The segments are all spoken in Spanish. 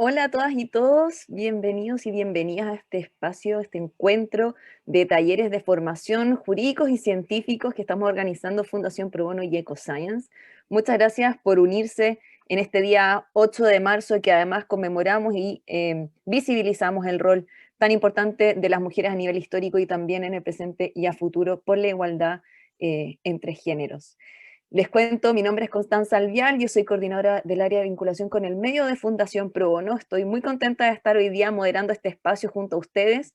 Hola a todas y todos, bienvenidos y bienvenidas a este espacio, este encuentro de talleres de formación jurídicos y científicos que estamos organizando Fundación Pro Bono y EcoScience. Muchas gracias por unirse en este día 8 de marzo que además conmemoramos y visibilizamos el rol tan importante de las mujeres a nivel histórico y también en el presente y a futuro por la igualdad entre géneros. Les cuento, mi nombre es Constanza Alvial, yo soy coordinadora del área de vinculación con el medio de Fundación Pro Bono. Estoy muy contenta de estar hoy día moderando este espacio junto a ustedes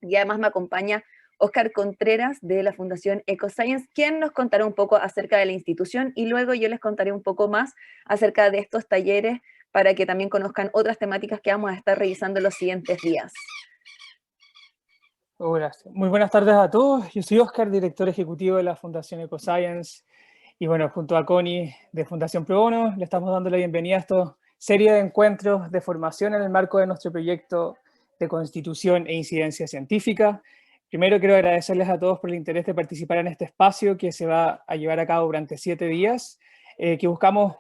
y además me acompaña Óscar Contreras de la Fundación EcoScience, quien nos contará un poco acerca de la institución y luego yo les contaré un poco más acerca de estos talleres para que también conozcan otras temáticas que vamos a estar revisando en los siguientes días. Hola, muy buenas tardes a todos. Yo soy Óscar, director ejecutivo de la Fundación EcoScience. Y bueno, junto a Connie de Fundación Pro Bono, le estamos dando la bienvenida a esta serie de encuentros de formación en el marco de nuestro proyecto de Constitución e Incidencia Científica. Primero quiero agradecerles a todos por el interés de participar en este espacio que se va a llevar a cabo durante 7 días, que buscamos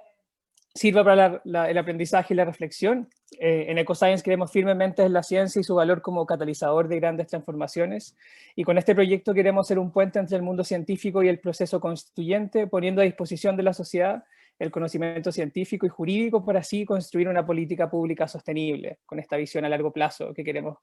sirva para el aprendizaje y la reflexión. En EcoScience creemos firmemente en la ciencia y su valor como catalizador de grandes transformaciones, y con este proyecto queremos ser un puente entre el mundo científico y el proceso constituyente, poniendo a disposición de la sociedad el conocimiento científico y jurídico para así construir una política pública sostenible, con esta visión a largo plazo que queremos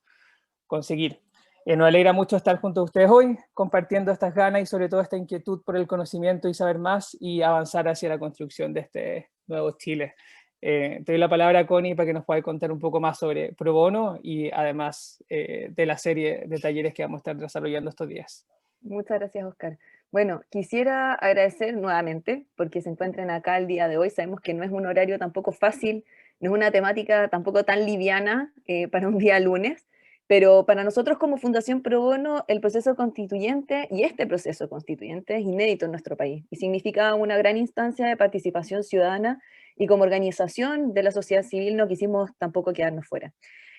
conseguir. Nos alegra mucho estar junto a ustedes hoy, compartiendo estas ganas y sobre todo esta inquietud por el conocimiento y saber más y avanzar hacia la construcción de este nuevo Chile. Te doy la palabra a Connie para que nos pueda contar un poco más sobre Pro Bono y además de la serie de talleres que vamos a estar desarrollando estos días. Muchas gracias, Oscar. Bueno, quisiera agradecer nuevamente porque se encuentren acá el día de hoy. Sabemos que no es un horario tampoco fácil, no es una temática tampoco tan liviana para un día lunes, pero para nosotros como Fundación Pro Bono, el proceso constituyente y este proceso constituyente es inédito en nuestro país y significa una gran instancia de participación ciudadana y como organización de la sociedad civil no quisimos tampoco quedarnos fuera.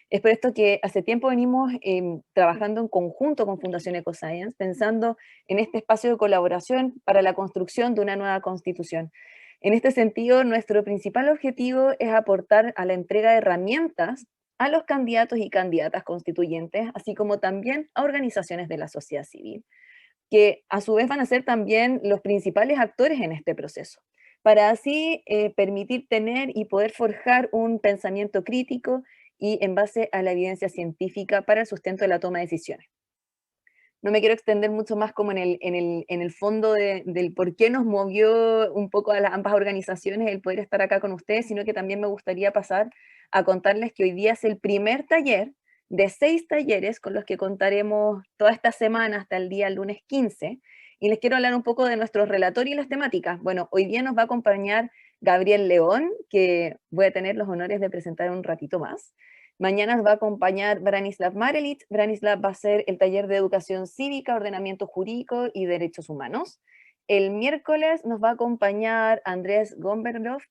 Es por esto que hace tiempo venimos trabajando en conjunto con Fundación EcoScience, pensando en este espacio de colaboración para la construcción de una nueva constitución. En este sentido, nuestro principal objetivo es aportar a la entrega de herramientas a los candidatos y candidatas constituyentes, así como también a organizaciones de la sociedad civil, que a su vez van a ser también los principales actores en este proceso, para así permitir tener y poder forjar un pensamiento crítico y en base a la evidencia científica para el sustento de la toma de decisiones. No me quiero extender mucho más como en el fondo del por qué nos movió un poco a las ambas organizaciones el poder estar acá con ustedes, sino que también me gustaría pasar a contarles que hoy día es el primer taller de 6 talleres con los que contaremos toda esta semana hasta el día lunes 15, y les quiero hablar un poco de nuestro relator y las temáticas. Bueno, hoy día nos va a acompañar Gabriel León, que voy a tener los honores de presentar un ratito más. Mañana nos va a acompañar Branislav Marelich. Branislav va a hacer el taller de educación cívica, ordenamiento jurídico y derechos humanos. El miércoles nos va a acompañar Andrés Gomberloff,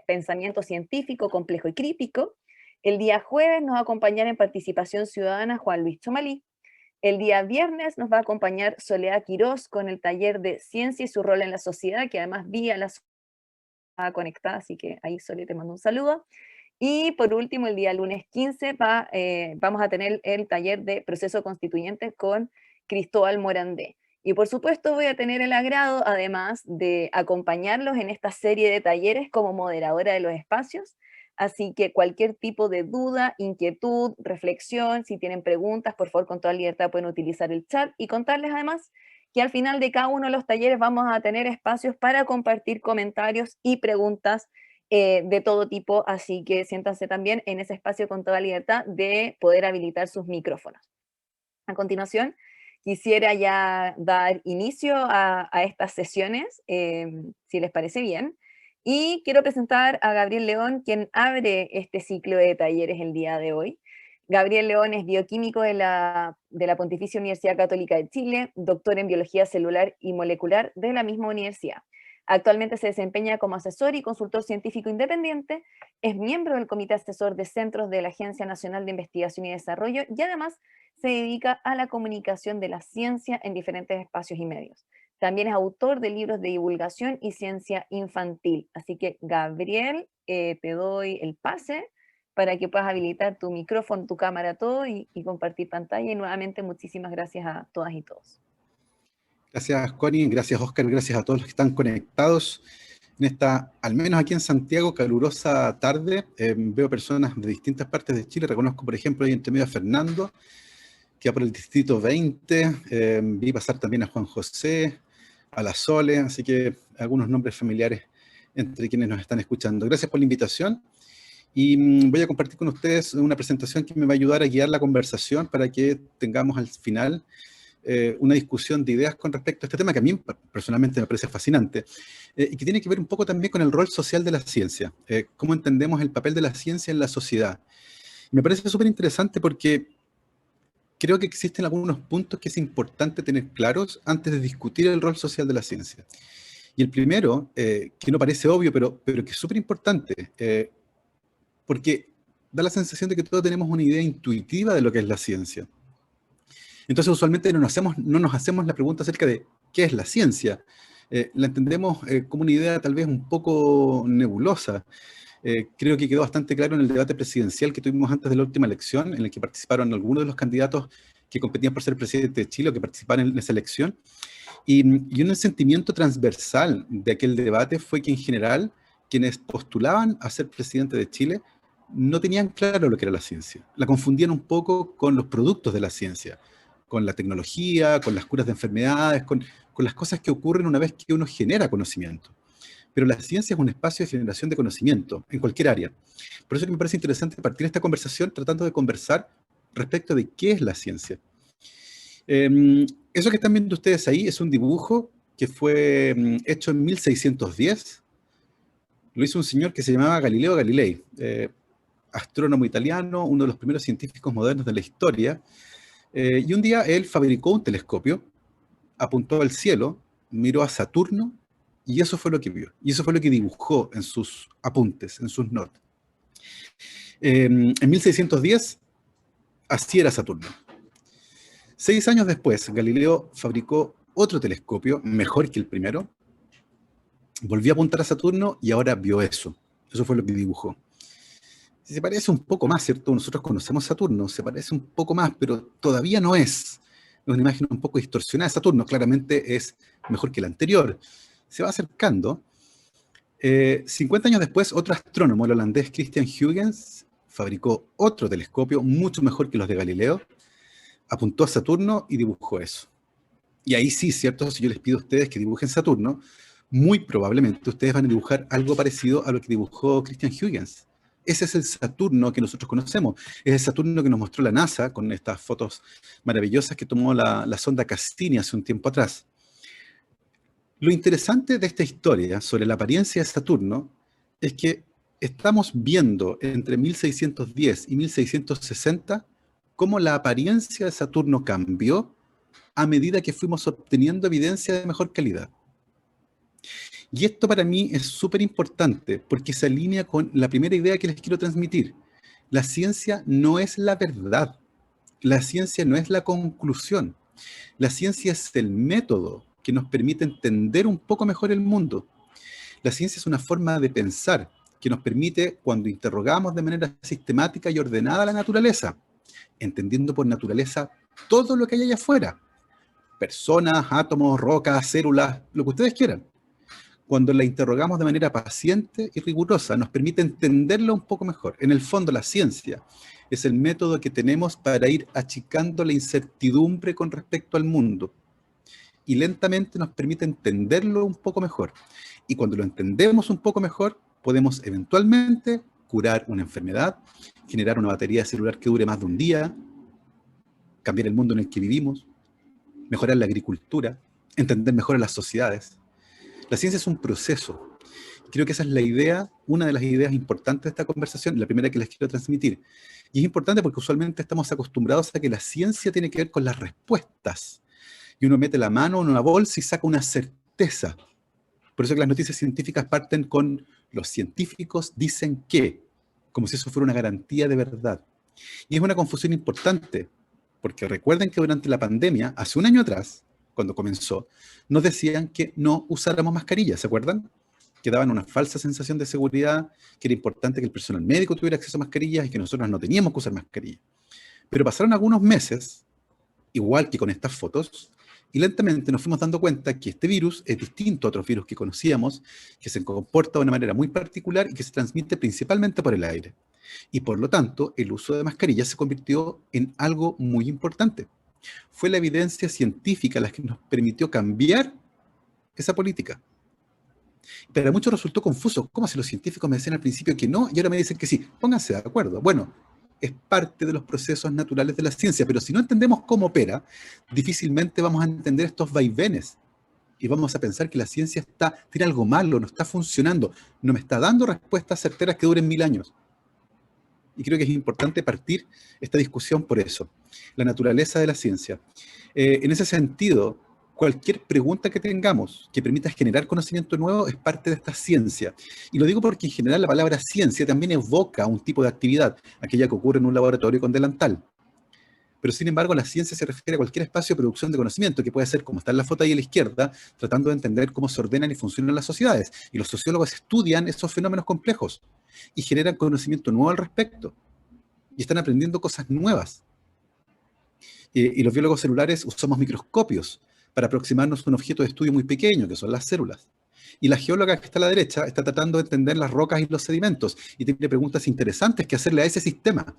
pensamiento científico, complejo y crítico. El día jueves nos va a acompañar en participación ciudadana Juan Luis Chomalí. El día viernes nos va a acompañar Soledad Quirós con el taller de ciencia y su rol en la sociedad, que además vía la conectada, así que ahí Soledad te mando un saludo. Y por último, el día lunes 15 vamos a tener el taller de proceso constituyente con Cristóbal Morandé. Y por supuesto voy a tener el agrado, además, de acompañarlos en esta serie de talleres como moderadora de los espacios. Así que cualquier tipo de duda, inquietud, reflexión, si tienen preguntas, por favor, con toda libertad pueden utilizar el chat, y contarles además que al final de cada uno de los talleres vamos a tener espacios para compartir comentarios y preguntas de todo tipo, así que siéntanse también en ese espacio con toda libertad de poder habilitar sus micrófonos. A continuación, quisiera ya dar inicio a estas sesiones, si les parece bien, y quiero presentar a Gabriel León, quien abre este ciclo de talleres el día de hoy. Gabriel León es bioquímico de la Pontificia Universidad Católica de Chile, doctor en biología celular y molecular de la misma universidad. Actualmente se desempeña como asesor y consultor científico independiente, es miembro del Comité Asesor de Centros de la Agencia Nacional de Investigación y Desarrollo y además se dedica a la comunicación de la ciencia en diferentes espacios y medios. También es autor de libros de divulgación y ciencia infantil. Así que, Gabriel, te doy el pase para que puedas habilitar tu micrófono, tu cámara, todo y compartir pantalla. Y nuevamente muchísimas gracias a todas y todos. Gracias, Connie, gracias, Oscar, gracias a todos los que están conectados en esta, al menos aquí en Santiago, calurosa tarde. Veo personas de distintas partes de Chile. Reconozco, por ejemplo, ahí entre medio a Fernando, que va por el distrito 20. Vi pasar también a Juan José, a la Sole, así que algunos nombres familiares entre quienes nos están escuchando. Gracias por la invitación. Y voy a compartir con ustedes una presentación que me va a ayudar a guiar la conversación para que tengamos al final una discusión de ideas con respecto a este tema que a mí personalmente me parece fascinante y que tiene que ver un poco también con el rol social de la ciencia, cómo entendemos el papel de la ciencia en la sociedad. Me parece súper interesante porque creo que existen algunos puntos que es importante tener claros antes de discutir el rol social de la ciencia. Y el primero, que no parece obvio, pero que es súper importante, porque da la sensación de que todos tenemos una idea intuitiva de lo que es la ciencia. Entonces, usualmente no nos hacemos la pregunta acerca de qué es la ciencia. La entendemos como una idea tal vez un poco nebulosa. Creo que quedó bastante claro en el debate presidencial que tuvimos antes de la última elección, en el que participaron algunos de los candidatos que competían por ser presidente de Chile o que participaron en esa elección. Y un sentimiento transversal de aquel debate fue que en general quienes postulaban a ser presidente de Chile no tenían claro lo que era la ciencia. La confundían un poco con los productos de la ciencia, con la tecnología, con las curas de enfermedades, con las cosas que ocurren una vez que uno genera conocimiento. Pero la ciencia es un espacio de generación de conocimiento en cualquier área. Por eso que me parece interesante partir esta conversación tratando de conversar respecto de qué es la ciencia. Eso que están viendo ustedes ahí es un dibujo que fue hecho en 1610. Lo hizo un señor que se llamaba Galileo Galilei, astrónomo italiano, uno de los primeros científicos modernos de la historia. Y un día él fabricó un telescopio, apuntó al cielo, miró a Saturno, y eso fue lo que vio. Y eso fue lo que dibujó en sus apuntes, en sus notas. En 1610, así era Saturno. 6 años después, Galileo fabricó otro telescopio, mejor que el primero, volvió a apuntar a Saturno y ahora vio eso. Eso fue lo que dibujó. Se parece un poco más, ¿cierto? Nosotros conocemos Saturno, se parece un poco más, pero todavía no es. Es una imagen un poco distorsionada de Saturno, claramente es mejor que la anterior. Se va acercando. 50 años después, otro astrónomo, el holandés Christian Huygens, fabricó otro telescopio mucho mejor que los de Galileo, apuntó a Saturno y dibujó eso. Y ahí sí, ¿cierto? Si yo les pido a ustedes que dibujen Saturno, muy probablemente ustedes van a dibujar algo parecido a lo que dibujó Christian Huygens. Ese es el Saturno que nosotros conocemos. Es el Saturno que nos mostró la NASA con estas fotos maravillosas que tomó la sonda Cassini hace un tiempo atrás. Lo interesante de esta historia sobre la apariencia de Saturno es que estamos viendo entre 1610 y 1660 cómo la apariencia de Saturno cambió a medida que fuimos obteniendo evidencia de mejor calidad. Y esto para mí es súper importante porque se alinea con la primera idea que les quiero transmitir. La ciencia no es la verdad. La ciencia no es la conclusión. La ciencia es el método que nos permite entender un poco mejor el mundo. La ciencia es una forma de pensar que nos permite, cuando interrogamos de manera sistemática y ordenada la naturaleza, entendiendo por naturaleza todo lo que hay allá afuera, personas, átomos, rocas, células, lo que ustedes quieran. Cuando la interrogamos de manera paciente y rigurosa, nos permite entenderlo un poco mejor. En el fondo, la ciencia es el método que tenemos para ir achicando la incertidumbre con respecto al mundo. Y lentamente nos permite entenderlo un poco mejor. Y cuando lo entendemos un poco mejor, podemos eventualmente curar una enfermedad, generar una batería celular que dure más de un día, cambiar el mundo en el que vivimos, mejorar la agricultura, entender mejor a las sociedades. La ciencia es un proceso. Creo que esa es la idea, una de las ideas importantes de esta conversación, la primera que les quiero transmitir. Y es importante porque usualmente estamos acostumbrados a que la ciencia tiene que ver con las respuestas. Y uno mete la mano en una bolsa y saca una certeza. Por eso que las noticias científicas parten con los científicos dicen que, como si eso fuera una garantía de verdad. Y es una confusión importante, porque recuerden que durante la pandemia, hace un año atrás, cuando comenzó, nos decían que no usáramos mascarillas, ¿se acuerdan? que daban una falsa sensación de seguridad, que era importante que el personal médico tuviera acceso a mascarillas y que nosotros no teníamos que usar mascarillas. Pero pasaron algunos meses, igual que con estas fotos, y lentamente nos fuimos dando cuenta que este virus es distinto a otros virus que conocíamos, que se comporta de una manera muy particular y que se transmite principalmente por el aire. Y por lo tanto, el uso de mascarillas se convirtió en algo muy importante. Fue la evidencia científica la que nos permitió cambiar esa política. Pero a muchos resultó confuso. ¿Cómo si los científicos me decían al principio que no y ahora me dicen que sí? Pónganse de acuerdo. Bueno, es parte de los procesos naturales de la ciencia, pero si no entendemos cómo opera, difícilmente vamos a entender estos vaivenes y vamos a pensar que la ciencia tiene algo malo, no está funcionando, no me está dando respuestas certeras que duren 1000 años. Y creo que es importante partir esta discusión por eso, la naturaleza de la ciencia. En ese sentido, cualquier pregunta que tengamos que permita generar conocimiento nuevo es parte de esta ciencia. Y lo digo porque en general la palabra ciencia también evoca un tipo de actividad, aquella que ocurre en un laboratorio con delantal. Pero sin embargo la ciencia se refiere a cualquier espacio de producción de conocimiento, que puede ser, como está en la foto ahí a la izquierda, tratando de entender cómo se ordenan y funcionan las sociedades. Y los sociólogos estudian esos fenómenos complejos y generan conocimiento nuevo al respecto. Y están aprendiendo cosas nuevas. Y los biólogos celulares usamos microscopios para aproximarnos a un objeto de estudio muy pequeño, que son las células. Y la geóloga que está a la derecha está tratando de entender las rocas y los sedimentos y tiene preguntas interesantes que hacerle a ese sistema.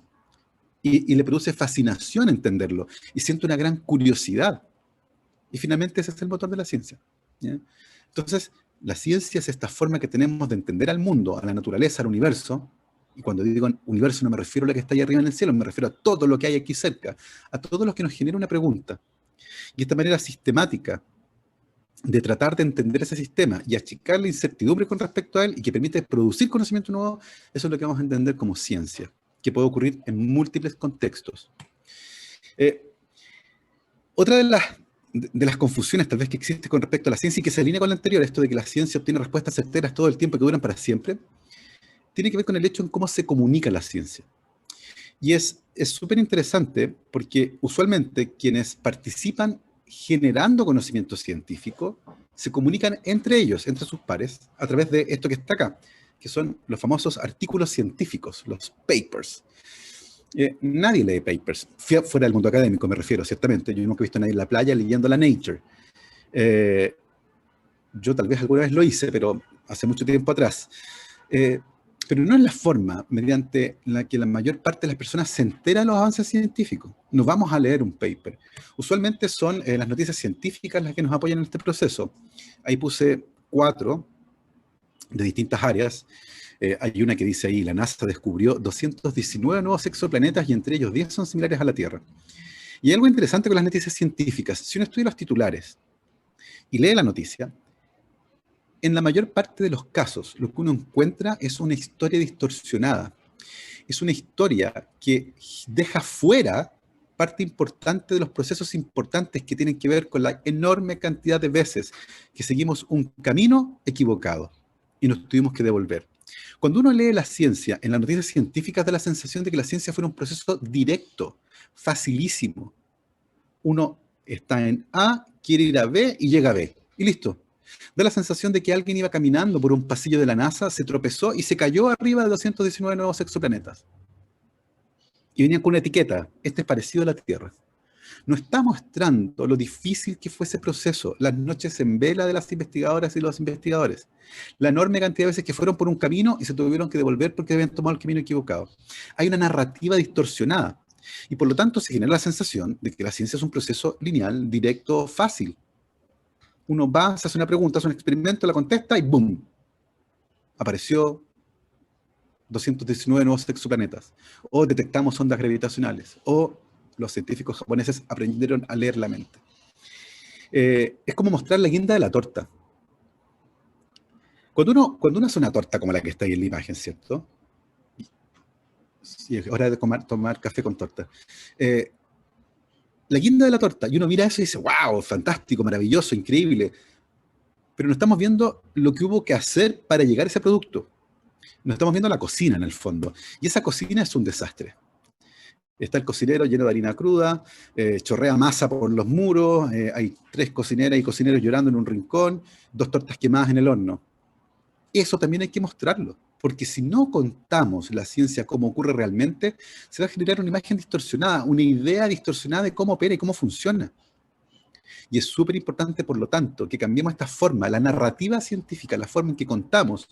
Y le produce fascinación entenderlo y siente una gran curiosidad. Y finalmente ese es el motor de la ciencia, ¿ya? Entonces, la ciencia es esta forma que tenemos de entender al mundo, a la naturaleza, al universo. Y cuando digo universo no me refiero a lo que está ahí arriba en el cielo, me refiero a todo lo que hay aquí cerca, a todo lo que nos genera una pregunta. Y esta manera sistemática de tratar de entender ese sistema y achicar la incertidumbre con respecto a él y que permite producir conocimiento nuevo, eso es lo que vamos a entender como ciencia, que puede ocurrir en múltiples contextos. Otra de las confusiones tal vez que existe con respecto a la ciencia y que se alinea con la anterior, esto de que la ciencia obtiene respuestas certeras todo el tiempo que duran para siempre, tiene que ver con el hecho en cómo se comunica la ciencia. Y es súper interesante porque usualmente quienes participan generando conocimiento científico se comunican entre ellos, entre sus pares, a través de esto que está acá, que son los famosos artículos científicos, los papers. Nadie lee papers, fuera del mundo académico me refiero, ciertamente. Yo nunca he visto a nadie en la playa leyendo la Nature. Yo tal vez alguna vez lo hice, pero hace mucho tiempo atrás. Pero no es la forma mediante la que la mayor parte de las personas se entera de los avances científicos. No vamos a leer un paper. Usualmente son las noticias científicas las que nos apoyan en este proceso. Ahí puse 4 de distintas áreas. Hay una que dice ahí, la NASA descubrió 219 nuevos exoplanetas y entre ellos 10 son similares a la Tierra. Y hay algo interesante con las noticias científicas. Si uno estudia los titulares y lee la noticia, en la mayor parte de los casos, lo que uno encuentra es una historia distorsionada. Es una historia que deja fuera parte importante de los procesos importantes que tienen que ver con la enorme cantidad de veces que seguimos un camino equivocado y nos tuvimos que devolver. Cuando uno lee la ciencia, en las noticias científicas da la sensación de que la ciencia fuera un proceso directo, facilísimo. Uno está en A, quiere ir a B y llega a B. Y listo. Da la sensación de que alguien iba caminando por un pasillo de la NASA, se tropezó y se cayó arriba de 219 nuevos exoplanetas. Y venía con una etiqueta, este es parecido a la Tierra. Nos está mostrando lo difícil que fue ese proceso, las noches en vela de las investigadoras y los investigadores, la enorme cantidad de veces que fueron por un camino y se tuvieron que devolver porque habían tomado el camino equivocado. Hay una narrativa distorsionada y por lo tanto se genera la sensación de que la ciencia es un proceso lineal, directo, fácil. Uno va, se hace una pregunta, hace un experimento, la contesta y ¡boom! Apareció 219 nuevos exoplanetas. O detectamos ondas gravitacionales. O los científicos japoneses aprendieron a leer la mente. Es como mostrar la guinda de la torta. Cuando uno hace una torta como la que está ahí en la imagen, ¿cierto? Sí, es hora de tomar café con torta. La guinda de la torta, y uno mira eso y dice, wow, fantástico, maravilloso, increíble. Pero no estamos viendo lo que hubo que hacer para llegar a ese producto. No estamos viendo la cocina en el fondo. Y esa cocina es un desastre. Está el cocinero lleno de harina cruda, chorrea masa por los muros, hay 3 cocineras y cocineros llorando en un rincón, 2 tortas quemadas en el horno. Eso también hay que mostrarlo, porque si no contamos la ciencia como ocurre realmente, se va a generar una imagen distorsionada, una idea distorsionada de cómo opera y cómo funciona. Y es súper importante, por lo tanto, que cambiemos esta forma, la narrativa científica, la forma en que contamos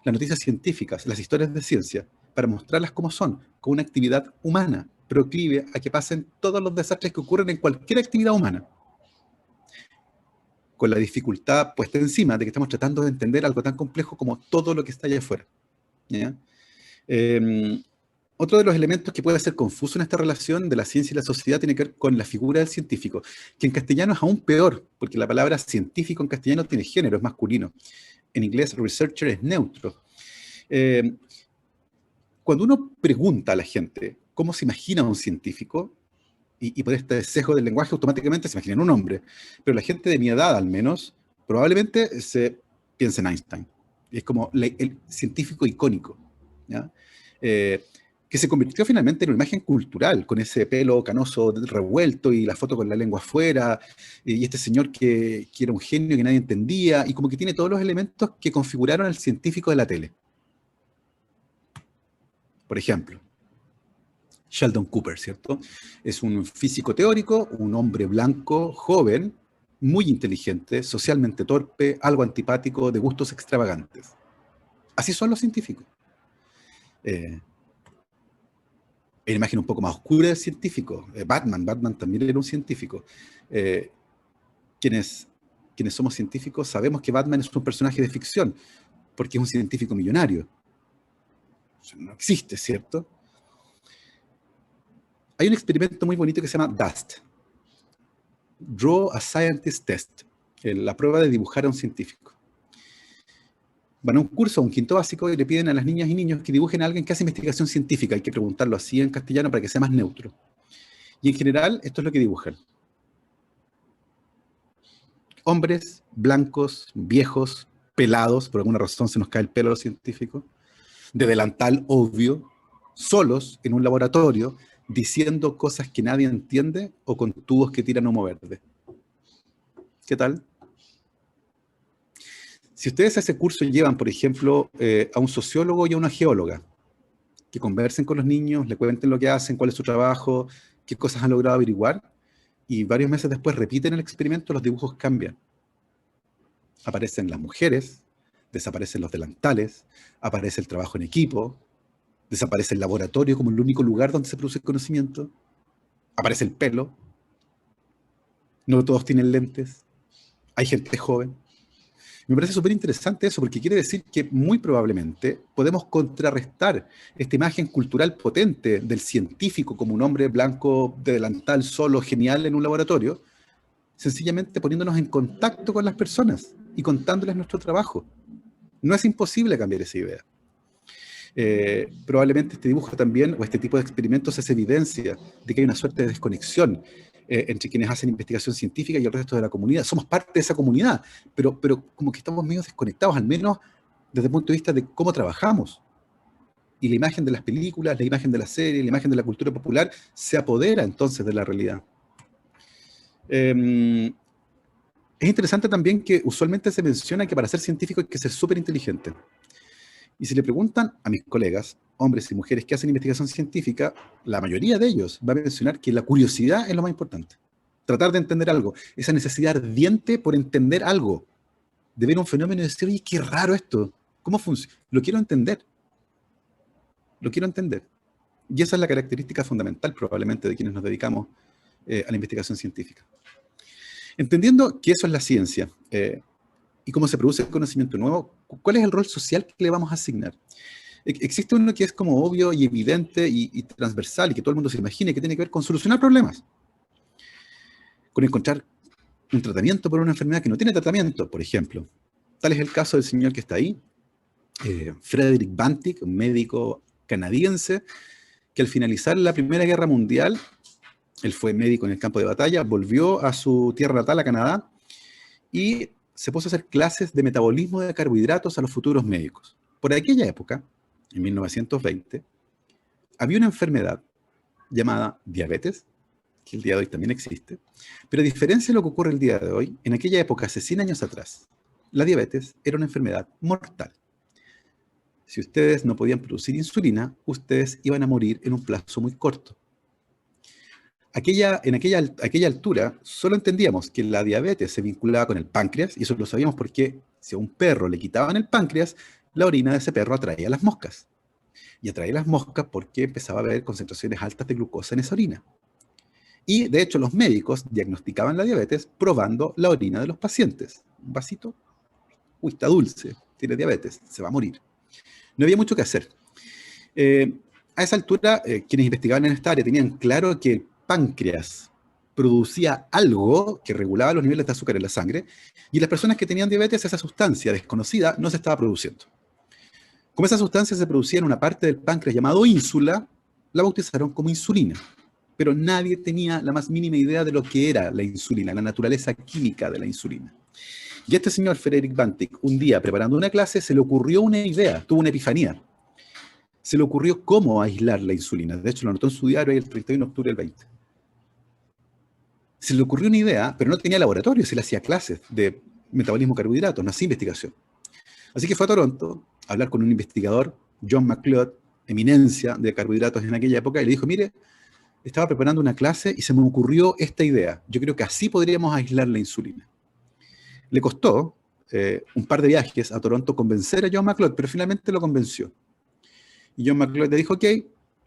las noticias científicas, las historias de ciencia, para mostrarlas como son, como una actividad humana, proclive a que pasen todos los desastres que ocurren en cualquier actividad humana, con la dificultad puesta encima de que estamos tratando de entender algo tan complejo como todo lo que está allá afuera. ¿Ya? Otro de los elementos que puede ser confuso en esta relación de la ciencia y la sociedad tiene que ver con la figura del científico, que en castellano es aún peor, porque la palabra científico en castellano tiene género, es masculino. En inglés, researcher es neutro. Cuando uno pregunta a la gente cómo se imagina un científico, y por este sesgo del lenguaje automáticamente se imaginan un hombre, pero la gente de mi edad al menos, probablemente se piensa en Einstein. Es como el científico icónico, ¿ya? Que se convirtió finalmente en una imagen cultural, con ese pelo canoso revuelto y la foto con la lengua afuera, y este señor que era un genio que nadie entendía, y como que tiene todos los elementos que configuraron al científico de la tele. Por ejemplo, Sheldon Cooper, ¿cierto? Es un físico teórico, un hombre blanco, joven, muy inteligente, socialmente torpe, algo antipático, de gustos extravagantes. Así son los científicos. Hay una imagen un poco más oscura del científico. Batman también era un científico. Quienes somos científicos sabemos que Batman es un personaje de ficción, porque es un científico millonario. No existe, ¿cierto? Hay un experimento muy bonito que se llama DUST. Draw a Scientist Test. La prueba de dibujar a un científico. Van a un curso, a un quinto básico, y le piden a las niñas y niños que dibujen a alguien que hace investigación científica. Hay que preguntarlo así en castellano para que sea más neutro. Y en general, esto es lo que dibujan. Hombres blancos, viejos, pelados, por alguna razón se nos cae el pelo a los científicos, de delantal obvio, solos en un laboratorio, diciendo cosas que nadie entiende o con tubos que tiran humo verde. ¿Qué tal? Si ustedes a ese curso llevan, por ejemplo, a un sociólogo y a una geóloga, que conversen con los niños, le cuenten lo que hacen, cuál es su trabajo, qué cosas han logrado averiguar, y varios meses después repiten el experimento, los dibujos cambian. Aparecen las mujeres, desaparecen los delantales, aparece el trabajo en equipo, desaparece el laboratorio como el único lugar donde se produce el conocimiento, aparece el pelo, no todos tienen lentes, hay gente joven. Me parece súper interesante eso, porque quiere decir que muy probablemente podemos contrarrestar esta imagen cultural potente del científico como un hombre blanco de delantal solo, genial en un laboratorio, sencillamente poniéndonos en contacto con las personas y contándoles nuestro trabajo. No es imposible cambiar esa idea. Probablemente este dibujo también, o este tipo de experimentos, es evidencia de que hay una suerte de desconexión entre quienes hacen investigación científica y el resto de la comunidad. Somos parte de esa comunidad, pero como que estamos medio desconectados, al menos desde el punto de vista de cómo trabajamos. Y la imagen de las películas, la imagen de la serie, la imagen de la cultura popular se apodera entonces de la realidad. Es interesante también que usualmente se menciona que para ser científico hay que ser súper inteligente. Y si le preguntan a mis colegas, hombres y mujeres que hacen investigación científica, la mayoría de ellos va a mencionar que la curiosidad es lo más importante. Tratar de entender algo, esa necesidad ardiente por entender algo, de ver un fenómeno y decir, oye, qué raro esto, ¿cómo funciona? Lo quiero entender. Lo quiero entender. Y esa es la característica fundamental probablemente de quienes nos dedicamos a la investigación científica. Entendiendo que eso es la ciencia, y cómo se produce el conocimiento nuevo, ¿cuál es el rol social que le vamos a asignar? Existe uno que es como obvio y evidente y transversal y que todo el mundo se imagine, que tiene que ver con solucionar problemas, con encontrar un tratamiento por una enfermedad que no tiene tratamiento, por ejemplo. Tal es el caso del señor que está ahí, Frederick Banting, un médico canadiense, que al finalizar la Primera Guerra Mundial, él fue médico en el campo de batalla, volvió a su tierra natal, a Canadá, y se puso a hacer clases de metabolismo de carbohidratos a los futuros médicos. Por aquella época, en 1920, había una enfermedad llamada diabetes, que el día de hoy también existe, pero a diferencia de lo que ocurre el día de hoy, en aquella época, hace 100 años atrás, la diabetes era una enfermedad mortal. Si ustedes no podían producir insulina, ustedes iban a morir en un plazo muy corto. En aquella altura, solo entendíamos que la diabetes se vinculaba con el páncreas, y eso lo sabíamos porque si a un perro le quitaban el páncreas, la orina de ese perro atraía las moscas. Y atraía las moscas porque empezaba a haber concentraciones altas de glucosa en esa orina. Y de hecho los médicos diagnosticaban la diabetes probando la orina de los pacientes. Un vasito, uy, está dulce, tiene diabetes, se va a morir. No había mucho que hacer. A esa altura, quienes investigaban en esta área tenían claro que el páncreas producía algo que regulaba los niveles de azúcar en la sangre, y las personas que tenían diabetes, esa sustancia desconocida no se estaba produciendo. Como esa sustancia se producía en una parte del páncreas llamado ínsula, la bautizaron como insulina. Pero nadie tenía la más mínima idea de lo que era la insulina, la naturaleza química de la insulina. Y este señor Frederick Banting, un día preparando una clase, se le ocurrió una idea, tuvo una epifanía. Se le ocurrió cómo aislar la insulina. De hecho, lo anotó en su diario el 31 de octubre del 20. Se le ocurrió una idea, pero no tenía laboratorio, se le hacía clases de metabolismo de carbohidratos, no hacía investigación. Así que fue a Toronto a hablar con un investigador, John McLeod, eminencia de carbohidratos en aquella época, y le dijo, mire, estaba preparando una clase y se me ocurrió esta idea. Yo creo que así podríamos aislar la insulina. Le costó un par de viajes a Toronto convencer a John McLeod, pero finalmente lo convenció. Y John McLeod le dijo, ok,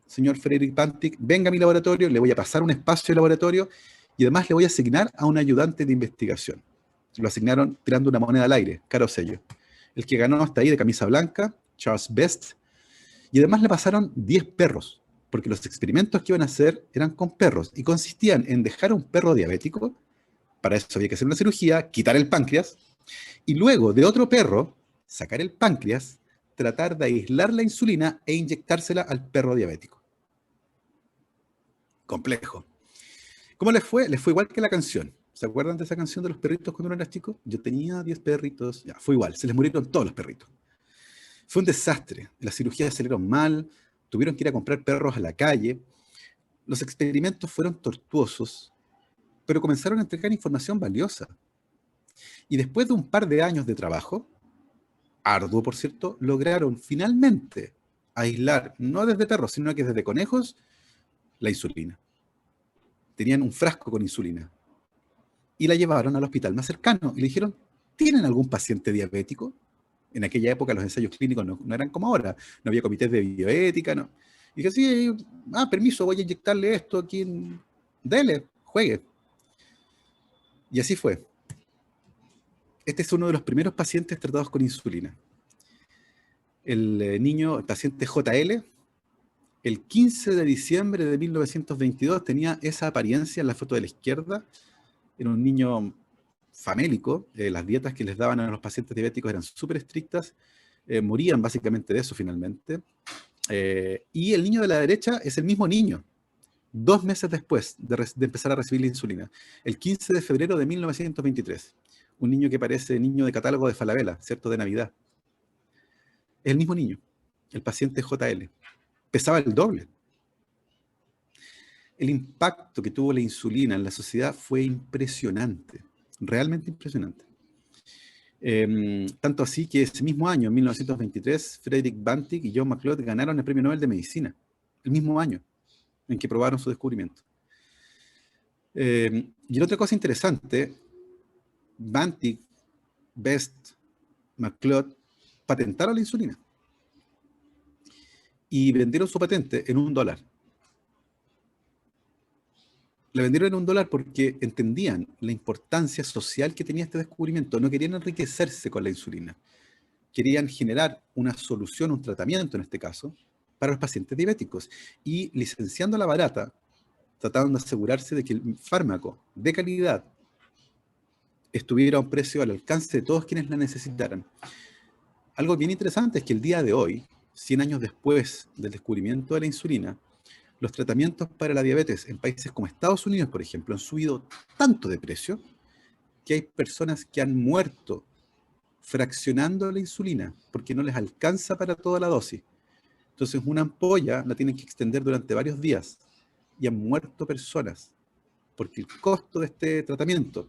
señor Frederick Banting, venga a mi laboratorio, le voy a pasar un espacio de laboratorio y además le voy a asignar a un ayudante de investigación. Lo asignaron tirando una moneda al aire, caro sello. El que ganó hasta ahí de camisa blanca, Charles Best, y además le pasaron 10 perros, porque los experimentos que iban a hacer eran con perros y consistían en dejar a un perro diabético, para eso había que hacer una cirugía, quitar el páncreas, y luego de otro perro, sacar el páncreas, tratar de aislar la insulina e inyectársela al perro diabético. Complejo. ¿Cómo les fue? Les fue igual que la canción. ¿Se acuerdan de esa canción de los perritos cuando uno era chico? Yo tenía 10 perritos. Ya, fue igual, se les murieron todos los perritos. Fue un desastre. Las cirugías salieron mal, tuvieron que ir a comprar perros a la calle. Los experimentos fueron tortuosos, pero comenzaron a entregar información valiosa. Y después de un par de años de trabajo, arduo por cierto, lograron finalmente aislar, no desde perros, sino que desde conejos, la insulina. Tenían un frasco con insulina. Y la llevaron al hospital más cercano y le dijeron, ¿tienen algún paciente diabético? En aquella época los ensayos clínicos no eran como ahora, no había comités de bioética, no. Y dije, sí, permiso, voy a inyectarle esto aquí, dele, juegue. Y así fue. Este es uno de los primeros pacientes tratados con insulina. El niño, el paciente JL, el 15 de diciembre de 1922 tenía esa apariencia en la foto de la izquierda. Era un niño famélico, las dietas que les daban a los pacientes diabéticos eran súper estrictas, morían básicamente de eso finalmente. Y el niño de la derecha es el mismo niño, 2 meses después de empezar a recibir la insulina, el 15 de febrero de 1923. Un niño que parece niño de catálogo de Falabella, ¿cierto? De Navidad. Es el mismo niño, el paciente JL. Pesaba el doble. El impacto que tuvo la insulina en la sociedad fue impresionante, realmente impresionante. Tanto así que ese mismo año, en 1923, Frederick Banting y John McLeod ganaron el Premio Nobel de Medicina, el mismo año en que probaron su descubrimiento. Y la otra cosa interesante, Banting, Best, McLeod patentaron la insulina y vendieron su patente en $1. La vendieron en $1 porque entendían la importancia social que tenía este descubrimiento. No querían enriquecerse con la insulina. Querían generar una solución, un tratamiento en este caso, para los pacientes diabéticos. Y licenciando la barata, trataron de asegurarse de que el fármaco de calidad estuviera a un precio al alcance de todos quienes la necesitaran. Algo bien interesante es que el día de hoy, 100 años después del descubrimiento de la insulina, los tratamientos para la diabetes en países como Estados Unidos, por ejemplo, han subido tanto de precio que hay personas que han muerto fraccionando la insulina porque no les alcanza para toda la dosis. Entonces una ampolla la tienen que extender durante varios días y han muerto personas porque el costo de este tratamiento,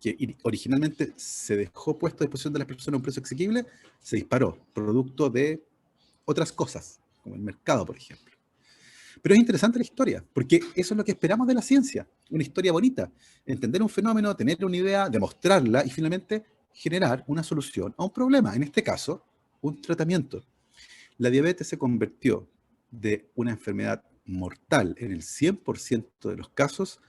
que originalmente se dejó puesto a disposición de las personas a un precio asequible, se disparó, producto de otras cosas, como el mercado, por ejemplo. Pero es interesante la historia, porque eso es lo que esperamos de la ciencia, una historia bonita, entender un fenómeno, tener una idea, demostrarla y finalmente generar una solución a un problema, en este caso, un tratamiento. La diabetes se convirtió de una enfermedad mortal en el 100% de los casos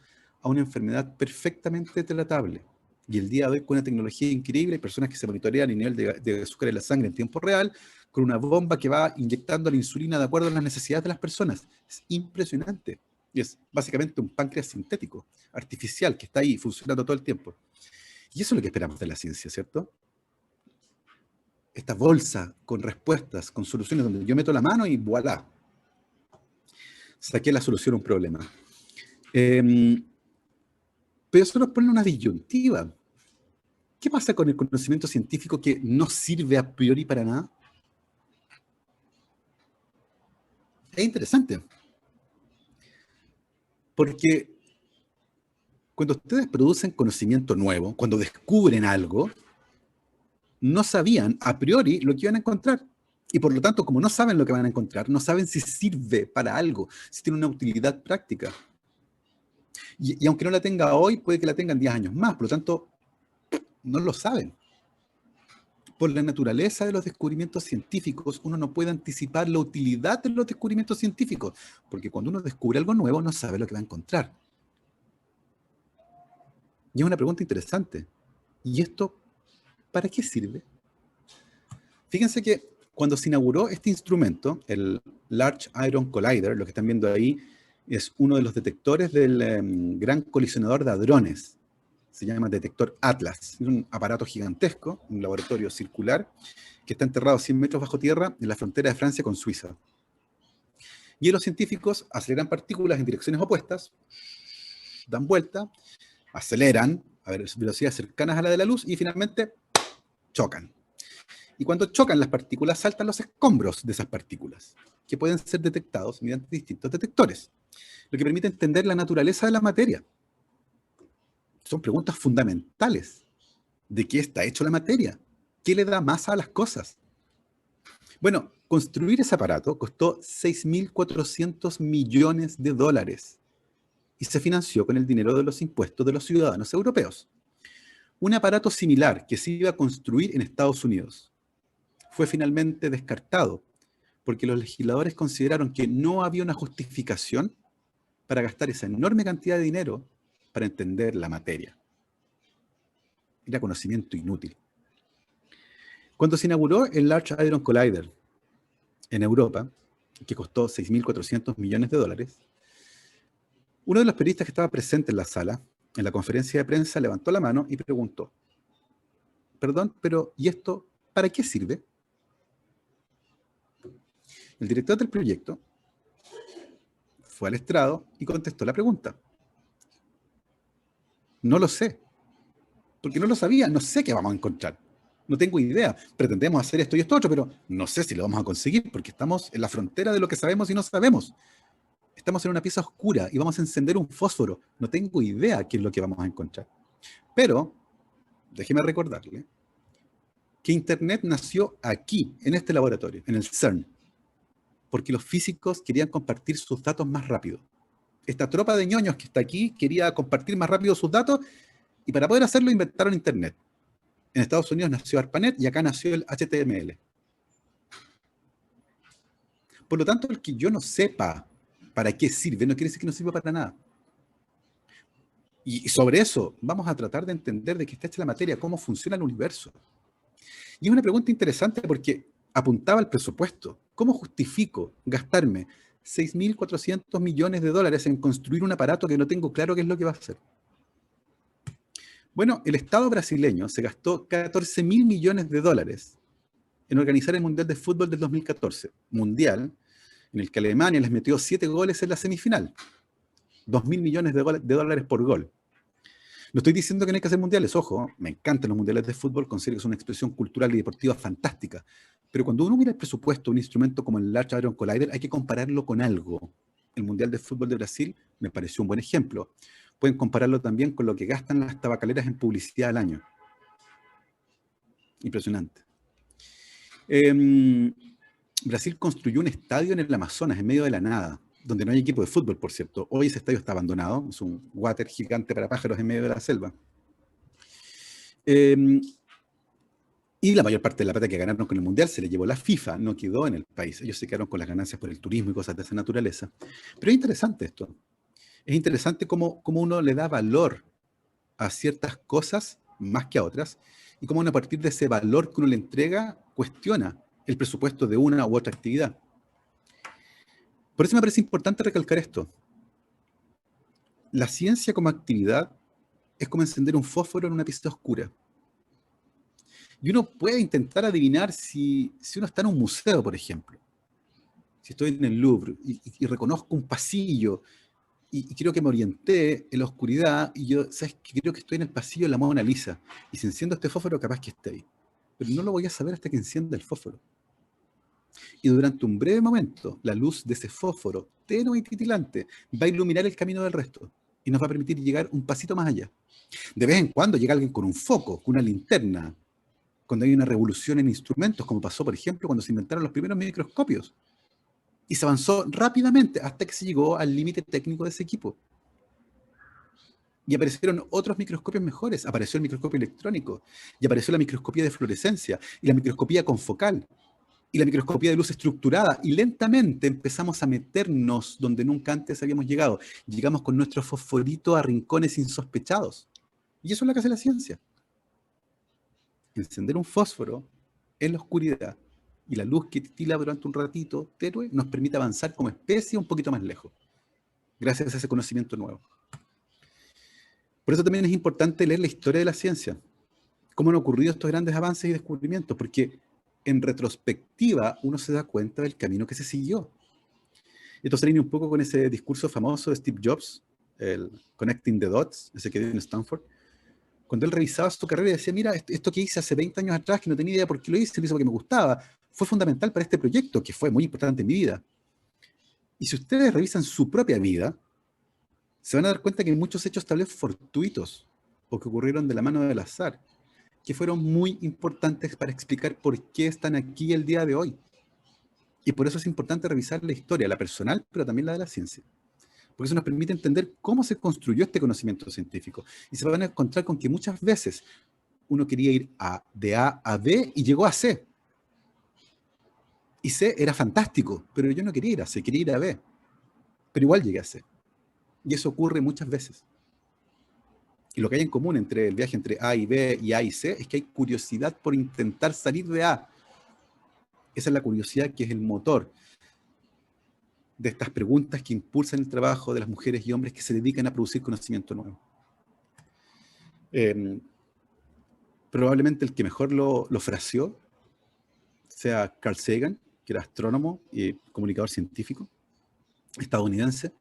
a una enfermedad perfectamente tratable. Y el día de hoy, con una tecnología increíble, hay personas que se monitorean el nivel de azúcar en la sangre en tiempo real, con una bomba que va inyectando la insulina de acuerdo a las necesidades de las personas. Es impresionante. Y es básicamente un páncreas sintético, artificial, que está ahí funcionando todo el tiempo. Y eso es lo que esperamos de la ciencia, ¿cierto? Esta bolsa con respuestas, con soluciones, donde yo meto la mano y voilà, saqué la solución a un problema. Pero eso nos pone una disyuntiva. ¿Qué pasa con el conocimiento científico que no sirve a priori para nada? Es interesante. Porque cuando ustedes producen conocimiento nuevo, cuando descubren algo, no sabían a priori lo que iban a encontrar. Y por lo tanto, como no saben lo que van a encontrar, no saben si sirve para algo, si tiene una utilidad práctica. Y aunque no la tenga hoy, puede que la tengan 10 años más. Por lo tanto, no lo saben. Por la naturaleza de los descubrimientos científicos, uno no puede anticipar la utilidad de los descubrimientos científicos, porque cuando uno descubre algo nuevo, no sabe lo que va a encontrar. Y es una pregunta interesante. ¿Y esto para qué sirve? Fíjense que cuando se inauguró este instrumento, el Large Hadron Collider, lo que están viendo ahí, es uno de los detectores del Gran Colisionador de Hadrones. Se llama detector Atlas. Es un aparato gigantesco, un laboratorio circular, que está enterrado 100 metros bajo tierra en la frontera de Francia con Suiza. Y los científicos aceleran partículas en direcciones opuestas, dan vuelta, aceleran a velocidades cercanas a la de la luz y finalmente chocan. Y cuando chocan las partículas, saltan los escombros de esas partículas, que pueden ser detectados mediante distintos detectores, lo que permite entender la naturaleza de la materia. Son preguntas fundamentales. ¿De qué está hecho la materia? ¿Qué le da masa a las cosas? Bueno, construir ese aparato costó 6.400 millones de dólares y se financió con el dinero de los impuestos de los ciudadanos europeos. Un aparato similar que se iba a construir en Estados Unidos fue finalmente descartado porque los legisladores consideraron que no había una justificación para gastar esa enorme cantidad de dinero para entender la materia. Era conocimiento inútil. Cuando se inauguró el Large Hadron Collider en Europa, que costó 6.400 millones de dólares, uno de los periodistas que estaba presente en la sala, en la conferencia de prensa, levantó la mano y preguntó: perdón, pero ¿y esto para qué sirve? El director del proyecto fue al estrado y contestó la pregunta. No lo sé, porque no lo sabía, no sé qué vamos a encontrar. No tengo idea. Pretendemos hacer esto y esto otro, pero no sé si lo vamos a conseguir, porque estamos en la frontera de lo que sabemos y no sabemos. Estamos en una pieza oscura y vamos a encender un fósforo. No tengo idea qué es lo que vamos a encontrar. Pero, déjeme recordarle que Internet nació aquí, en este laboratorio, en el CERN, porque los físicos querían compartir sus datos más rápido. Esta tropa de ñoños que está aquí quería compartir más rápido sus datos y para poder hacerlo inventaron Internet. En Estados Unidos nació ARPANET y acá nació el HTML. Por lo tanto, el que yo no sepa para qué sirve no quiere decir que no sirva para nada. Y sobre eso vamos a tratar de entender de qué está hecha la materia, cómo funciona el universo. Y es una pregunta interesante porque apuntaba al presupuesto. ¿Cómo justifico gastarme 6.400 millones de dólares en construir un aparato que no tengo claro qué es lo que va a hacer? Bueno, el Estado brasileño se gastó 14.000 millones de dólares en organizar el Mundial de Fútbol del 2014. Mundial en el que Alemania les metió 7 goles en la semifinal. 2.000 millones de dólares por gol. No estoy diciendo que no hay que hacer mundiales, ojo, me encantan los mundiales de fútbol, considero que es una expresión cultural y deportiva fantástica, pero cuando uno mira el presupuesto de un instrumento como el Large Hadron Collider, hay que compararlo con algo. El Mundial de Fútbol de Brasil me pareció un buen ejemplo. Pueden compararlo también con lo que gastan las tabacaleras en publicidad al año. Impresionante. Brasil construyó un estadio en el Amazonas, en medio de la nada, donde no hay equipo de fútbol, por cierto. Hoy ese estadio está abandonado, es un water gigante para pájaros en medio de la selva. Y la mayor parte de la plata que ganaron con el Mundial se le llevó la FIFA, no quedó en el país. Ellos se quedaron con las ganancias por el turismo y cosas de esa naturaleza. Pero es interesante esto. Es interesante cómo uno le da valor a ciertas cosas más que a otras, y cómo uno a partir de ese valor que uno le entrega, cuestiona el presupuesto de una u otra actividad. Por eso me parece importante recalcar esto. La ciencia como actividad es como encender un fósforo en una pieza oscura. Y uno puede intentar adivinar si uno está en un museo, por ejemplo. Si estoy en el Louvre y reconozco un pasillo y creo que me orienté en la oscuridad y yo, ¿sabes qué? Creo que estoy en el pasillo de la Mona Lisa. Y si enciendo este fósforo, capaz que esté ahí. Pero no lo voy a saber hasta que encienda el fósforo. Y durante un breve momento, la luz de ese fósforo, tenue y titilante, va a iluminar el camino del resto y nos va a permitir llegar un pasito más allá. De vez en cuando llega alguien con un foco, con una linterna, cuando hay una revolución en instrumentos, como pasó, por ejemplo, cuando se inventaron los primeros microscopios. Y se avanzó rápidamente hasta que se llegó al límite técnico de ese equipo. Y aparecieron otros microscopios mejores. Apareció el microscopio electrónico, y apareció la microscopía de fluorescencia, y la microscopía confocal, y la microscopía de luz estructurada, y lentamente empezamos a meternos donde nunca antes habíamos llegado. Llegamos con nuestro fosforito a rincones insospechados. Y eso es lo que hace la ciencia. Encender un fósforo en la oscuridad y la luz que titila durante un ratito tenue nos permite avanzar como especie un poquito más lejos, gracias a ese conocimiento nuevo. Por eso también es importante leer la historia de la ciencia, cómo han ocurrido estos grandes avances y descubrimientos, porque en retrospectiva uno se da cuenta del camino que se siguió. Esto se alinea un poco con ese discurso famoso de Steve Jobs, el Connecting the Dots, ese que dio en Stanford, cuando él revisaba su carrera y decía, mira, esto que hice hace 20 años atrás, que no tenía idea por qué lo hice porque me gustaba, fue fundamental para este proyecto, que fue muy importante en mi vida. Y si ustedes revisan su propia vida, se van a dar cuenta que hay muchos hechos tal vez fortuitos, o que ocurrieron de la mano del azar, que fueron muy importantes para explicar por qué están aquí el día de hoy. Y por eso es importante revisar la historia, la personal, pero también la de la ciencia. Porque eso nos permite entender cómo se construyó este conocimiento científico. Y se van a encontrar con que muchas veces uno quería ir de A a B y llegó a C. Y C era fantástico, pero yo no quería ir a C, quería ir a B. Pero igual llegué a C. Y eso ocurre muchas veces. Y lo que hay en común entre el viaje entre A y B y A y C es que hay curiosidad por intentar salir de A. Esa es la curiosidad que es el motor de estas preguntas que impulsan el trabajo de las mujeres y hombres que se dedican a producir conocimiento nuevo. Probablemente el que mejor lo fraseó sea Carl Sagan, que era astrónomo y comunicador científico estadounidense,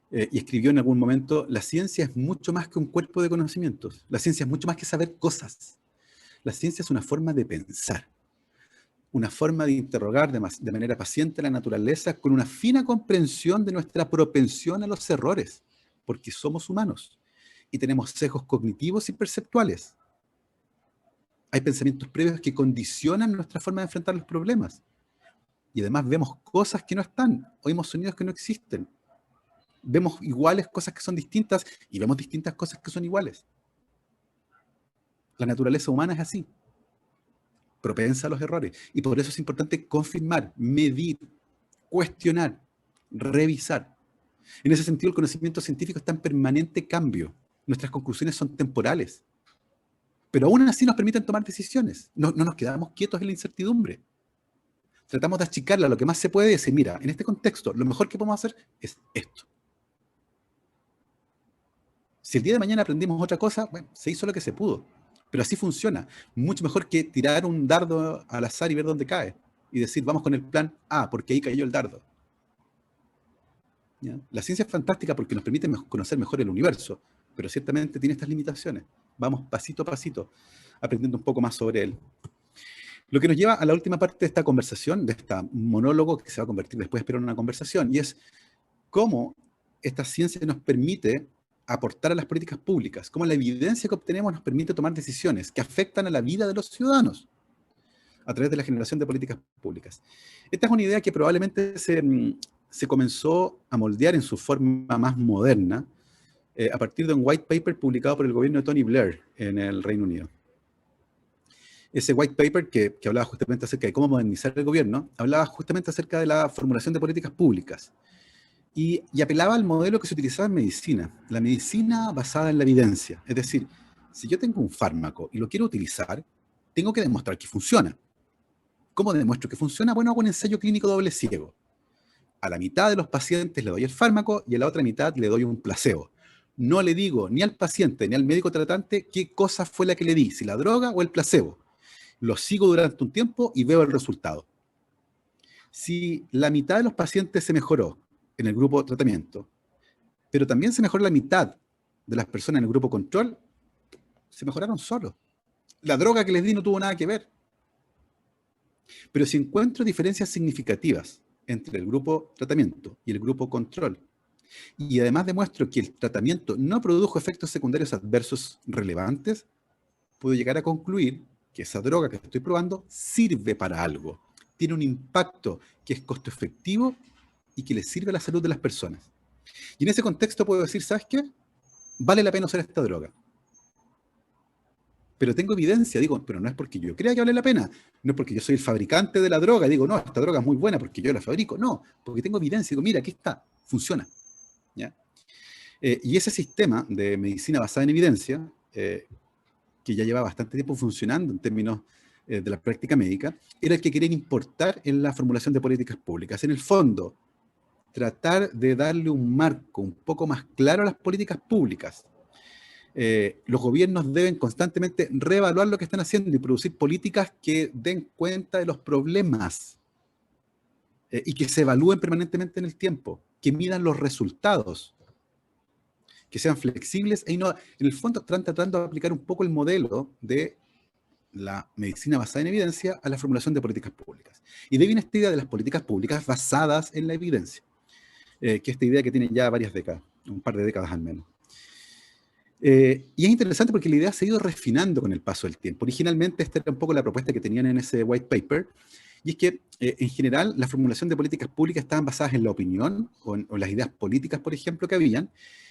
y escribió en algún momento, la ciencia es mucho más que un cuerpo de conocimientos, la ciencia es mucho más que saber cosas, la ciencia es una forma de pensar, una forma de interrogar de manera paciente la naturaleza con una fina comprensión de nuestra propensión a los errores, porque somos humanos y tenemos sesgos cognitivos y perceptuales. Hay pensamientos previos que condicionan nuestra forma de enfrentar los problemas. Y además vemos cosas que no están, oímos sonidos que no existen. Vemos iguales cosas que son distintas y vemos distintas cosas que son iguales. La naturaleza humana es así, propensa a los errores. Y por eso es importante confirmar, medir, cuestionar, revisar. En ese sentido, el conocimiento científico está en permanente cambio. Nuestras conclusiones son temporales. Pero aún así nos permiten tomar decisiones. No nos quedamos quietos en la incertidumbre. Tratamos de achicarla lo que más se puede y decir, mira, en este contexto, lo mejor que podemos hacer es esto. Si el día de mañana aprendimos otra cosa, bueno, se hizo lo que se pudo. Pero así funciona. Mucho mejor que tirar un dardo al azar y ver dónde cae. Y decir, vamos con el plan A, porque ahí cayó el dardo. ¿Ya? La ciencia es fantástica porque nos permite conocer mejor el universo, pero ciertamente tiene estas limitaciones. Vamos pasito a pasito, aprendiendo un poco más sobre él. Lo que nos lleva a la última parte de esta conversación, de este monólogo que se va a convertir después, espero, en una conversación, y es cómo esta ciencia nos permite aportar a las políticas públicas, cómo la evidencia que obtenemos nos permite tomar decisiones que afectan a la vida de los ciudadanos. a través de la generación de políticas públicas. Esta es una idea que probablemente se comenzó a moldear en su forma más moderna a partir de un white paper publicado por el gobierno de Tony Blair en el Reino Unido. Ese white paper que hablaba justamente acerca de cómo modernizar el gobierno, hablaba justamente acerca de la formulación de políticas públicas y apelaba al modelo que se utilizaba en medicina, la medicina basada en la evidencia. Es decir, si yo tengo un fármaco y lo quiero utilizar, tengo que demostrar que funciona. ¿Cómo demuestro que funciona? Bueno, hago un ensayo clínico doble ciego. A la mitad de los pacientes le doy el fármaco y a la otra mitad le doy un placebo. No le digo ni al paciente ni al médico tratante qué cosa fue la que le di, si la droga o el placebo. Lo sigo durante un tiempo y veo el resultado. Si la mitad de los pacientes se mejoró en el grupo de tratamiento, pero también se mejoró la mitad de las personas en el grupo control, se mejoraron solos. La droga que les di no tuvo nada que ver. Pero si encuentro diferencias significativas entre el grupo tratamiento y el grupo control, y además demuestro que el tratamiento no produjo efectos secundarios adversos relevantes, puedo llegar a concluir que esa droga que estoy probando sirve para algo, tiene un impacto que es costo efectivo y que le sirve a la salud de las personas. Y en ese contexto puedo decir, ¿sabes qué? Vale la pena usar esta droga. Pero tengo evidencia, digo, pero no es porque yo crea que vale la pena, no es porque yo soy el fabricante de la droga, digo, no, esta droga es muy buena porque yo la fabrico, no, porque tengo evidencia, digo, mira, aquí está, funciona. ¿Ya? Y ese sistema de medicina basada en evidencia, que ya lleva bastante tiempo funcionando en términos de la práctica médica, era el que querían importar en la formulación de políticas públicas. En el fondo, tratar de darle un marco un poco más claro a las políticas públicas. Los gobiernos deben constantemente reevaluar lo que están haciendo y producir políticas que den cuenta de los problemas y que se evalúen permanentemente en el tiempo, que midan los resultados, que sean flexibles en el fondo están tratando de aplicar un poco el modelo de la medicina basada en evidencia a la formulación de políticas públicas. Y de ahí viene esta idea de las políticas públicas basadas en la evidencia, que esta idea que tiene ya varias décadas, un par de décadas al menos. Y es interesante porque la idea se ha ido refinando con el paso del tiempo. Originalmente esta era un poco la propuesta que tenían en ese white paper, y es que en general la formulación de políticas públicas estaban basadas en la opinión o en las ideas políticas, por ejemplo, que habían,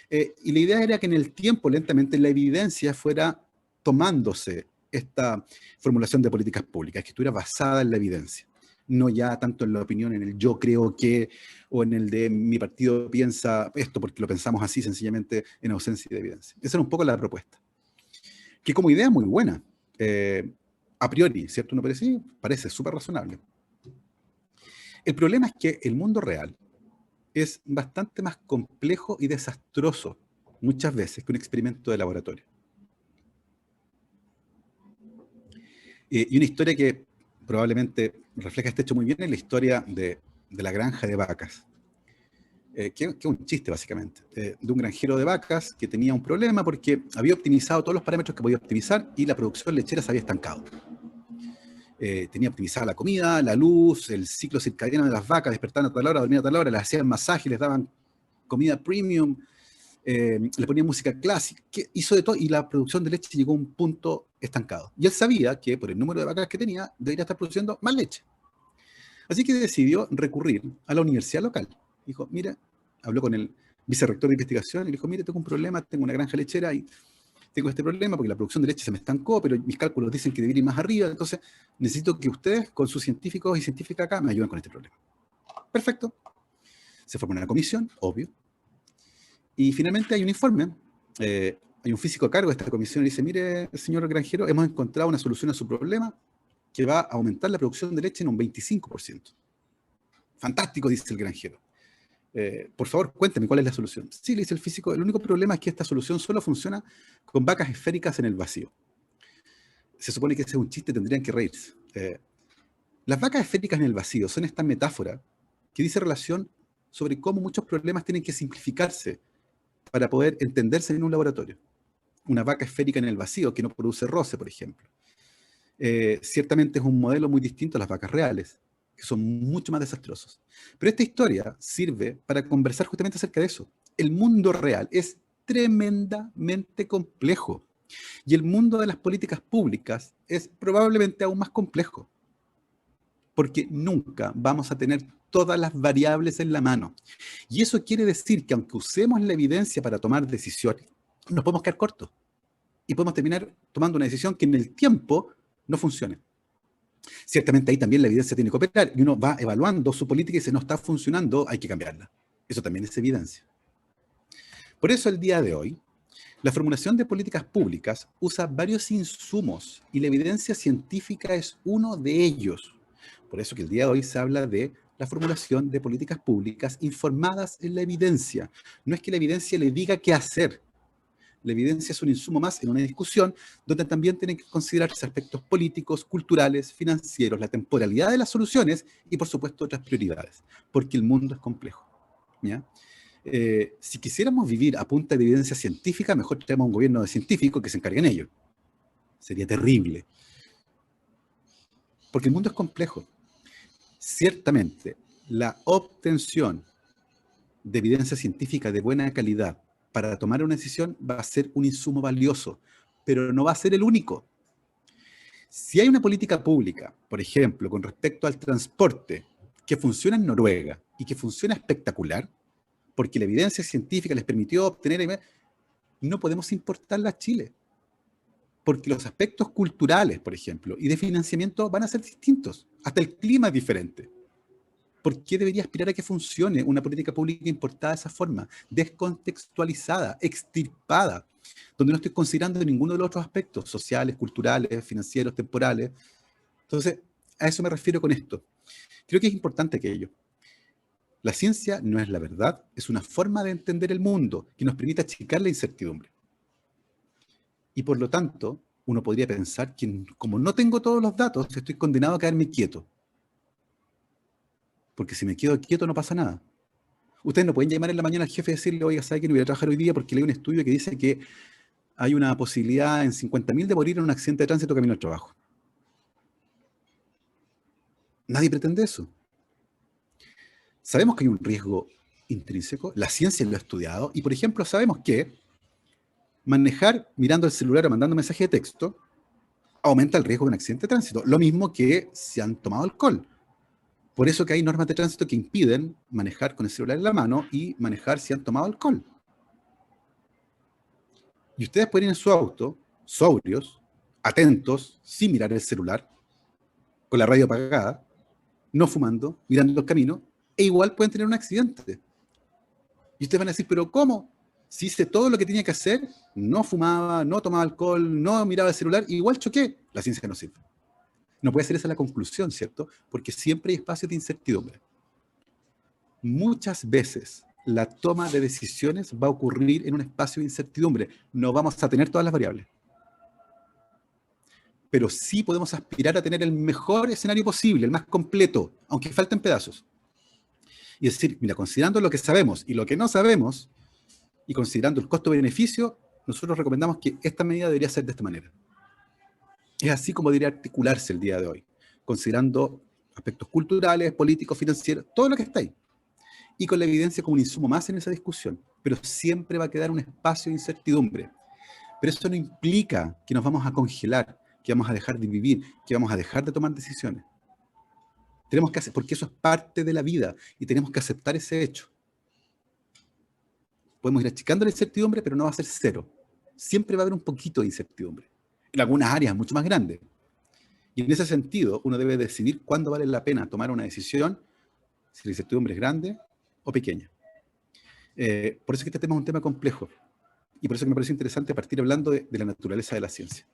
y la idea era que en el tiempo lentamente la evidencia fuera tomándose esta formulación de políticas públicas, que estuviera basada en la evidencia, no ya tanto en la opinión, en el yo creo que, o en el de mi partido piensa esto porque lo pensamos así sencillamente en ausencia de evidencia. Esa era un poco la propuesta, que como idea es muy buena, a priori, ¿cierto? Uno parece súper razonable. El problema es que el mundo real es bastante más complejo y desastroso muchas veces que un experimento de laboratorio. Y una historia que probablemente refleja este hecho muy bien es la historia de la granja de vacas, que es un chiste básicamente, de un granjero de vacas que tenía un problema porque había optimizado todos los parámetros que podía optimizar y la producción lechera se había estancado. Tenía optimizada la comida, la luz, el ciclo circadiano de las vacas, despertaban a tal hora, dormían a tal hora, les hacían masaje, les daban comida premium, le ponían música clásica, que hizo de todo y la producción de leche llegó a un punto estancado. Y él sabía que por el número de vacas que tenía, debería estar produciendo más leche. Así que decidió recurrir a la universidad local. Dijo, mira, habló con el vicerrector de investigación y le dijo, mire, tengo un problema, tengo una granja lechera y tengo este problema porque la producción de leche se me estancó, pero mis cálculos dicen que debería ir más arriba, entonces necesito que ustedes, con sus científicos y científicas acá, me ayuden con este problema. Perfecto. Se formó una comisión, obvio, y finalmente hay un informe, hay un físico a cargo de esta comisión y dice, mire, señor granjero, hemos encontrado una solución a su problema que va a aumentar la producción de leche en un 25%. Fantástico, dice el granjero. Por favor, cuénteme cuál es la solución. Sí, le dice el físico, el único problema es que esta solución solo funciona con vacas esféricas en el vacío. Se supone que ese es un chiste, tendrían que reírse. Las vacas esféricas en el vacío son esta metáfora que dice relación sobre cómo muchos problemas tienen que simplificarse para poder entenderse en un laboratorio. Una vaca esférica en el vacío que no produce roce, por ejemplo. Ciertamente es un modelo muy distinto a las vacas reales, que son mucho más desastrosos. Pero esta historia sirve para conversar justamente acerca de eso. El mundo real es tremendamente complejo y el mundo de las políticas públicas es probablemente aún más complejo. porque nunca vamos a tener todas las variables en la mano. Y eso quiere decir que aunque usemos la evidencia para tomar decisiones, nos podemos quedar cortos y podemos terminar tomando una decisión que en el tiempo no funcione. Ciertamente ahí también la evidencia tiene que operar y uno va evaluando su política y si no está funcionando, hay que cambiarla. Eso también es evidencia. Por eso el día de hoy, la formulación de políticas públicas usa varios insumos y la evidencia científica es uno de ellos. Por eso que el día de hoy se habla de la formulación de políticas públicas informadas en la evidencia. No es que la evidencia le diga qué hacer. La evidencia es un insumo más en una discusión donde también tienen que considerarse aspectos políticos, culturales, financieros, la temporalidad de las soluciones y, por supuesto, otras prioridades, porque el mundo es complejo. ¿Ya? Si quisiéramos vivir a punta de evidencia científica, mejor tenemos un gobierno de científicos que se encarguen ellos. Sería terrible. Porque el mundo es complejo. Ciertamente, la obtención de evidencia científica de buena calidad para tomar una decisión va a ser un insumo valioso, pero no va a ser el único. Si hay una política pública, por ejemplo, con respecto al transporte, que funciona en Noruega y que funciona espectacular, porque la evidencia científica les permitió obtener, no podemos importarla a Chile, porque los aspectos culturales, por ejemplo, y de financiamiento van a ser distintos, hasta el clima es diferente. ¿Por qué debería aspirar a que funcione una política pública importada de esa forma? Descontextualizada, extirpada, donde no estoy considerando ninguno de los otros aspectos, sociales, culturales, financieros, temporales. Entonces, a eso me refiero con esto. Creo que es importante aquello. La ciencia no es la verdad, es una forma de entender el mundo que nos permite achicar la incertidumbre. Y por lo tanto, uno podría pensar que como no tengo todos los datos, estoy condenado a quedarme quieto. Porque si me quedo quieto no pasa nada. Ustedes no pueden llamar en la mañana al jefe y decirle, oiga, ¿sabe que no voy a trabajar hoy día porque leí un estudio que dice que hay una posibilidad en 50.000 de morir en un accidente de tránsito camino al trabajo? Nadie pretende eso. Sabemos que hay un riesgo intrínseco, la ciencia lo ha estudiado, y por ejemplo sabemos que manejar mirando el celular o mandando mensaje de texto aumenta el riesgo de un accidente de tránsito, lo mismo que si han tomado alcohol. Por eso que hay normas de tránsito que impiden manejar con el celular en la mano y manejar si han tomado alcohol. Y ustedes pueden ir en su auto, sobrios, atentos, sin mirar el celular, con la radio apagada, no fumando, mirando el camino, e igual pueden tener un accidente. Y ustedes van a decir, ¿pero cómo? Si hice todo lo que tenía que hacer, no fumaba, no tomaba alcohol, no miraba el celular, igual choqué. La ciencia no sirve. No puede ser esa la conclusión, ¿cierto? Porque siempre hay espacios de incertidumbre. Muchas veces la toma de decisiones va a ocurrir en un espacio de incertidumbre. No vamos a tener todas las variables. Pero sí podemos aspirar a tener el mejor escenario posible, el más completo, aunque falten pedazos. Y decir, mira, considerando lo que sabemos y lo que no sabemos, y considerando el costo-beneficio, nosotros recomendamos que esta medida debería ser de esta manera. Es así como debería articularse el día de hoy, considerando aspectos culturales, políticos, financieros, todo lo que está ahí. Y con la evidencia como un insumo más en esa discusión. Pero siempre va a quedar un espacio de incertidumbre. Pero eso no implica que nos vamos a congelar, que vamos a dejar de vivir, que vamos a dejar de tomar decisiones. Tenemos que hacer, porque eso es parte de la vida y tenemos que aceptar ese hecho. Podemos ir achicando la incertidumbre, pero no va a ser cero. Siempre va a haber un poquito de incertidumbre. En algunas áreas mucho más grandes. Y en ese sentido, uno debe decidir cuándo vale la pena tomar una decisión, si la incertidumbre es grande o pequeña. Por eso es que este tema es un tema complejo. Y por eso que me parece interesante partir hablando de la naturaleza de la ciencia.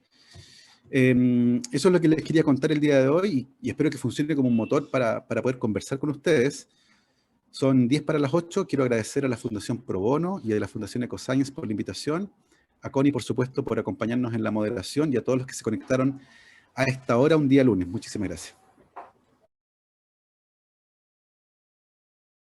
Eso es lo que les quería contar el día de hoy y espero que funcione como un motor para poder conversar con ustedes. Son 10 para las 8. Quiero agradecer a la Fundación Pro Bono y a la Fundación Ecoscience por la invitación. A Connie, por supuesto, por acompañarnos en la moderación y a todos los que se conectaron a esta hora un día lunes. Muchísimas gracias.